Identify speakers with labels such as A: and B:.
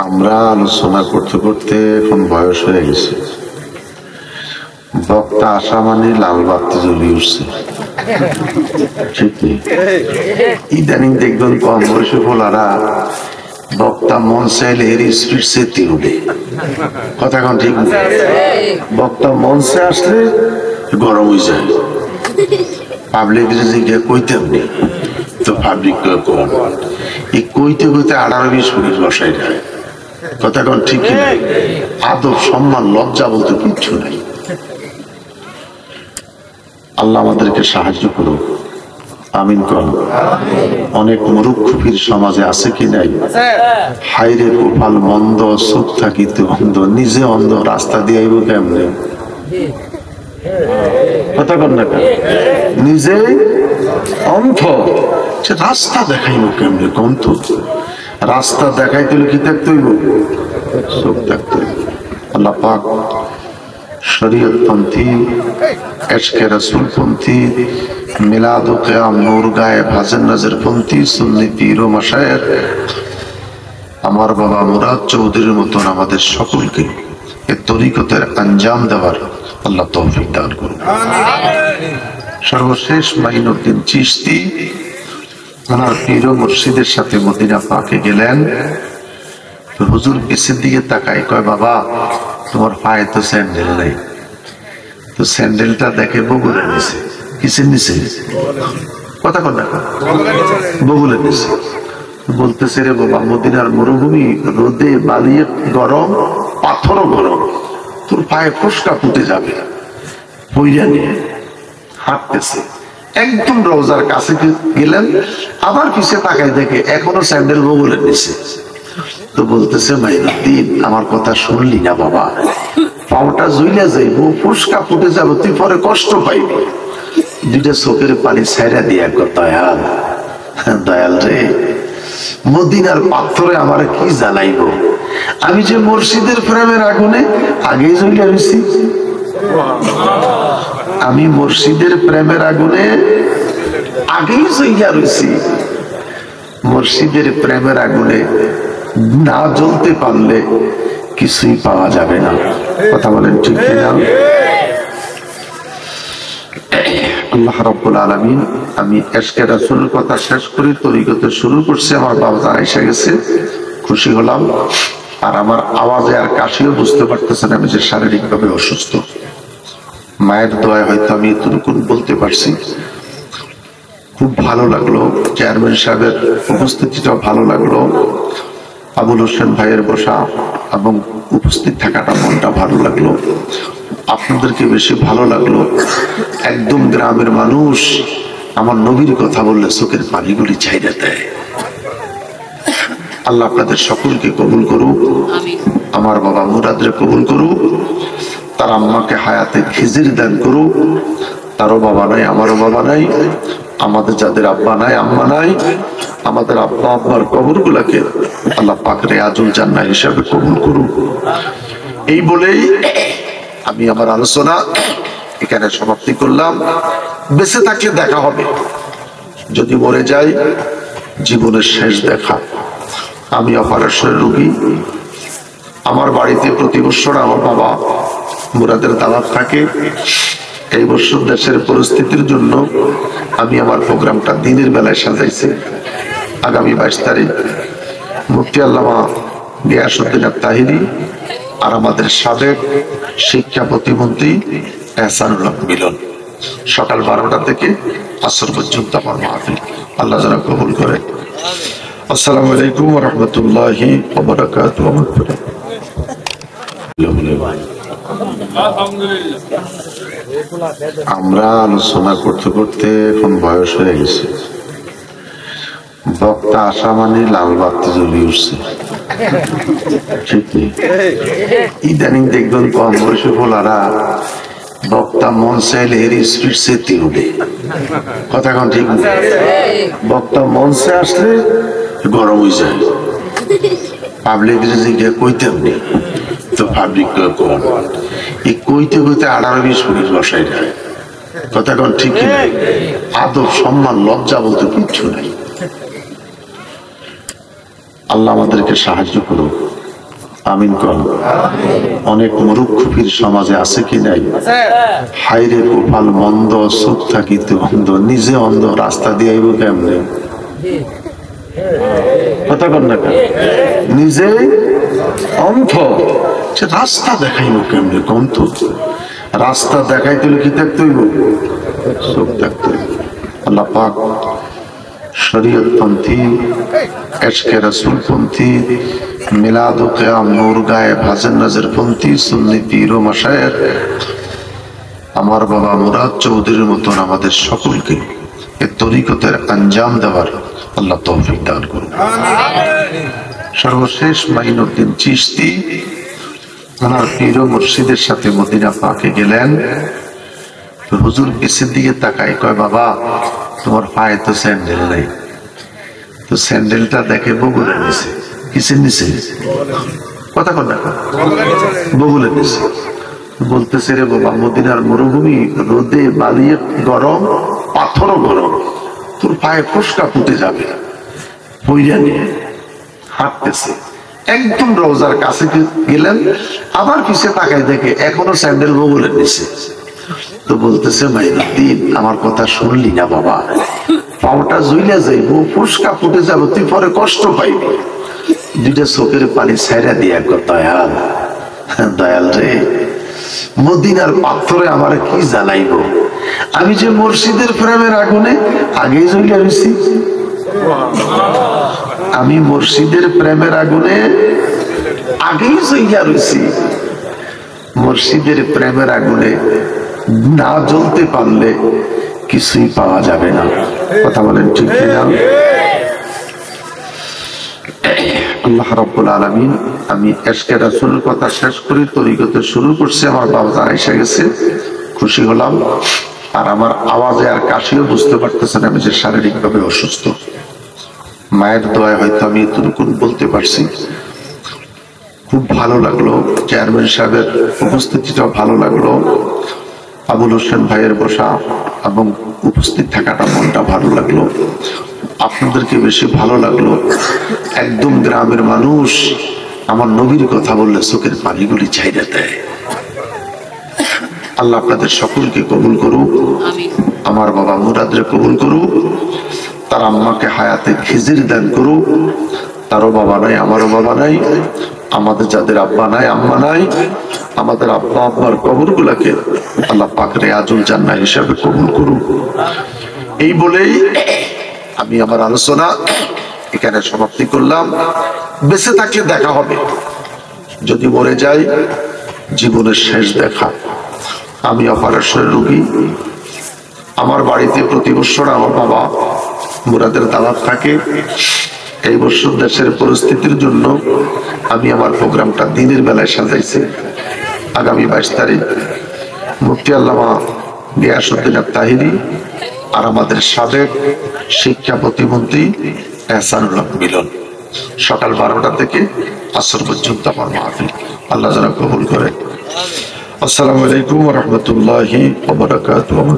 A: আমরা আলোচনা করতে করতে এখন বয়স হয়ে গেছে, বক্তা আসা মানে লাল বাতি জ্বলে উঠছে। ঠিক নেই, ইদানিং দেখবেন কম বয়সে বলারা বক্তা মন চাইলে এর স্পিড সে তিরুলে কথা কন ঠিক নেই। বক্তা মঞ্চে আসলে গরম হয়ে যায়, পাবলিক কইতে নেই তো পাবলিক এই কইতে কইতে 18-20 মিনিট বসাই যায়। কথা কন ঠিক নাই, আদব সম্মান লজ্জা বলতে কিচ্ছু নাই। আল্লাহ আমাদেরকে সাহায্য করুক, আমিন কর। অনেক মুরুক্ষুফির সমাজে আছে কি নাই? হাইরে কপাল মন্দ, চোখ থাকিতে অন্ধ, নিজে অন্ধ, রাস্তা দিয়ে আইব কেমনে? কথা কন না, নিজে অন্ধ, সে রাস্তা দেখাইব কেমনে? কন্ত রাস্তা দেখাইতে হলে কি থাকতে হইব? চোখ থাকতে হইব। আল্লাহ পাক শরীয়ত পন্থী, এশকে রাসূল পন্থী, মিলাদ ও কিয়াম নূর গায়ে ভাজন নজর পন্থী, সুন্নি পীর ও মাশায়েখ আমার বাবা মুরাদ চৌধুরীর মতন আমাদের সকলকে এই তরিকতের আঞ্জাম দেওয়ার আল্লাহ তৌফিক দান করুন। সর্বশেষ মাইনুদ্দিন চিশতি ওনার পীর ও মুর্শিদের সাথে মদিনা পাকে গেলেন। হুজুর পিছের দিকে তাকায়, কয় বাবা তোমার পায়ে তো স্যান্ডেল নাই। তো স্যান্ডেলটা দেখে বগুলের নিচে, কিসের নিচে? কথা কন না, বগুলের নিচে। বলতেছে রে বাবা, মদিনার মরুভূমি, রোদে বালিয়ে গরম, পাথরও গরম, তোর পায়ে ফসকা ফুটে যাবে। পইরা নিয়ে হাঁটতেছে, একদম রওজার কাছে গেলেন, আবার পিছে তাকায় দেখে এখনো স্যান্ডেল বগুলের নিচে। তো বলতেছে মাইনুদ্দিন আমার কথা শুনলি না বাবা, পাওটা জুইলা যাইব, ফুসকা ফুটে যাবো, তুই পরে কষ্ট পাইবি। দুইটা চোখের পানি ছাইরা দিয়া দয়াল, দয়াল রে মদিনার পাথরে আমার কি জ্বালাইব? আমি যে মুর্শিদের প্রেমের আগুনে আগেই জ্বলিয়া রয়েছি, আমি মুর্শিদের প্রেমের আগুনে আগেই জ্বলিয়া রয়েছি। মুর্শিদের প্রেমের আগুনে না জ্বলতে পারলে কিছুই পাওয়া যাবে না। কথা বলেন ঠিক না? আল্লাহ রাব্বুল আলামিন, আমি এশকে রাসূলের কথা শেষ করি, তরিকতে শুরু করছি। আমার বাবা জানা এসে গেছে, খুশি হলাম। আর আমার আওয়াজে আর কাশিও বুঝতে পারতেছেন আমি যে শারীরিকভাবে অসুস্থ। মায়ের দোয়ায় হয়তো আমি এতটুকু বলতে পারছি। খুব ভালো লাগলো, চেয়ারম্যান সাহেবের উপস্থিতিটাও ভালো লাগলো, আবুল হোসেন ভাইয়ের বসা এবং উপস্থিত থাকাটা মনটা ভালো লাগলো। আপনাদেরকে বেশি ভালো লাগলো। একদম গ্রামের মানুষ আমার নবীর কথা বললে চোখের পানিগুলি ছাইড়া দেয়। আল্লাহ আপনাদের সকলকে কবুল করুক, আমার বাবা মুরাদরে কবুল করুক, তার আম্মাকে হায়াতে খিজির দান করুক। তারও বাবা নাই, আমারও বাবা নাই, আমাদের যাদের আব্বা নাই আম্মা নাই, আমাদের আব্বা আব্বার কবর গুলাকে আল্লাহ পাক রিয়াজুল জান্নাহ হিসাবে কবুল করুক। এই বলেই আমি আমার আলোচনা এখানে সমাপ্তি করলাম। বেঁচে থাকলে দেখা হবে, যদি মরে যাই জীবনের শেষ দেখা। আমি অপারেশনের রোগী, আমার বাড়িতে প্রতি বছর আমার বাবা মুরাদের দাওয়াত থাকে। এই বছর দেশের পরিস্থিতির জন্য আমি আমার প্রোগ্রামটা দিনের বেলায় সাজাইছি। আগামী 22 তারিখ মুফতি আল্লামা গিয়াসউদ্দিন আত-তাহিরি আর আমাদের সাবেক শিক্ষা প্রতিমন্ত্রী এহসানুল হক মিলন, সকাল 12টা থেকে আসর পর্যন্ত আমার মাহফিল। আল্লাহ যেন কবুল করে। আসসালামু আলাইকুম ওয়া রাহমাতুল্লাহি ওয়া বারাকাতুহু। আমরা আলোচনা করতে করতে এখন বয়স হয়ে গেছে, বক্তা আসা মানে লাল বাতি জ্বলে উঠছে। ঠিক নেই, ইদানিং দেখবেন কম বয়সে বলারা বক্তা মন চাইলে এর স্পিড সে তিরুলে। কথা কন ঠিক নেই, বক্তা মঞ্চে আসলে গরম হয়ে যায়, পাবলিক কইতে নেই তো পাবলিক এই কইতে কইতে 18-20 মিনিট বসাই যায়। কথা কন ঠিক নাই, আদব সম্মান লজ্জা বলতে কিচ্ছু নাই। আল্লাহ আমাদেরকে সাহায্য করুন, আমিন করুন। অনেক মূর্খ পীর সমাজে আছে কি নাই? হাইরে কপাল মন্দ, চোখ থাকিতে অন্ধ, নিজে অন্ধ, রাস্তা দিয়ে আইব কেমনে? কথা কর না, নিজে অন্ধ, সে রাস্তা দেখাইব কেমনে? কন্ত রাস্তা দেখাইতে হলে কি থাকতে হইব? চোখ থাকতে হইব। আল্লাহ পাক শরীয়তপন্থী, এশকে রাসূলপন্থী, মিলাদ ও কিয়াম নূর গায়ে ভাজন নজরপন্থী, সুন্নি পীর ও মাশায়েখ, আমার বাবা মুরাদ চৌধুরীর মতন আমাদের সকলকে এ তরিকতের আঞ্জাম দেওয়ার আল্লাহ তৌফিক দান করুন। সর্বশেষ মাইনুদ্দিন চিশতি ওনার পীর ও মুর্শিদের সাথে মদিনা পাকে গেলেন। হুজুর পিছের দিকে তাকায়, কয় বাবা তোমার পায়ে তো স্যান্ডেল নেই। তো স্যান্ডেলটা দেখে বগুলের নিচে। কিসের নিচে? কথা কর না, বগুলের নিচে। বলতেছে, রে বাবা মদিনার মরুভূমি, রোদে বালিয়ে গরম, পাথরও গরম, তোর পায়ে ফোসকা ফুটে যাবে। পইরা নিয়ে হাঁটতেছে, একদম রোজার কাছে গেলেন, আবার পিছে তাকায় দেখে এখনো স্যান্ডেল বগুলের নিচে। তো বলতেছে, মাইনুদ্দিন আমার কথা শুনলি না বাবা, পাওটা জুইলা যাইব, ফুসকা ফুটে যাবো, তুই পরে কষ্ট পাইবি। দুইটা চোখের পানি ছাইরা দিয়া, দয়াল দয়াল রে, মদিনার পাথরে আমার কি জ্বালাইব? আমি যে মুর্শিদের প্রেমের আগুনে আগেই জ্বলিয়া রয়েছি। আমি মুর্শিদের প্রেমের আগুনে আগেই জ্বলিয়া রয়েছি। মুর্শিদের প্রেমের আগুনে না জ্বলতে পারলে কিছুই পাওয়া যাবে না। কথা বলেন ঠিক কিনা? আল্লাহ রাব্বুল আলামিন, আমি এশকে রাসূলের কথা শেষ করি, তরিকতে শুরু করছি। আমার বাবা এসে গেছে, খুশি হলাম। আর আমার আওয়াজে আর কাশিও বুঝতে পারতেছেন আমি যে শারীরিকভাবে অসুস্থ। মায়ের দোয়ায় হয়তো আমি এতটুকু বলতে পারছি। খুব ভালো লাগলো, চেয়ারম্যান সাহেবের উপস্থিতিটাও ভালো লাগলো, আবুল হোসেন ভাইয়ের বসা এবং উপস্থিত থাকাটা মনটা ভালো লাগলো। আপনাদেরকে বেশি ভালো লাগলো। একদম গ্রামের মানুষ আমার নবীর কথা বললে চোখের পানিগুলি ছাইড়া দেয়। আল্লাহ আপনাদের সকলকে কবুল করুক, আমার বাবা মুরাদরে কবুল করুক, তার আম্মাকে হায়াতে খিজির দান করুক। তারও বাবা নাই, আমারও বাবা নাই, আমাদের যাদের আব্বা নাই আম্মা নাই, আমাদের আব্বা আম্মার কবর গুলাকে আল্লাহ পাক রিয়াজুল জান্নাহ হিসাবে কবুল করুক। এই বলেই আমি আমার আলোচনা এখানে সমাপ্তি করলাম। বেঁচে থাকলে দেখা হবে, যদি মরে যাই জীবনের শেষ দেখা। আমি অপারেশনের রোগী। আমার বাড়িতে প্রতি বছর আমার বাবা মুরাদের দাওয়াত থাকে। এই বছর দেশের পরিস্থিতির জন্য আমি আমার প্রোগ্রামটা দিনের বেলায় সাজাইছি। আগামী 22 তারিখ মুফতি আল্লামা গিয়াসউদ্দিন তাহিরি আর আমাদের সাবেক শিক্ষা প্রতিমন্ত্রী এহসানুল হক মিলন, সকাল 12টা থেকে আসর পর্যন্ত আমার মাহফিল। আল্লাহ যেন কবুল করে। আসসালামু আলাইকুম ওয়া রাহমাতুল্লাহি ওয়া বারাকাতুহু।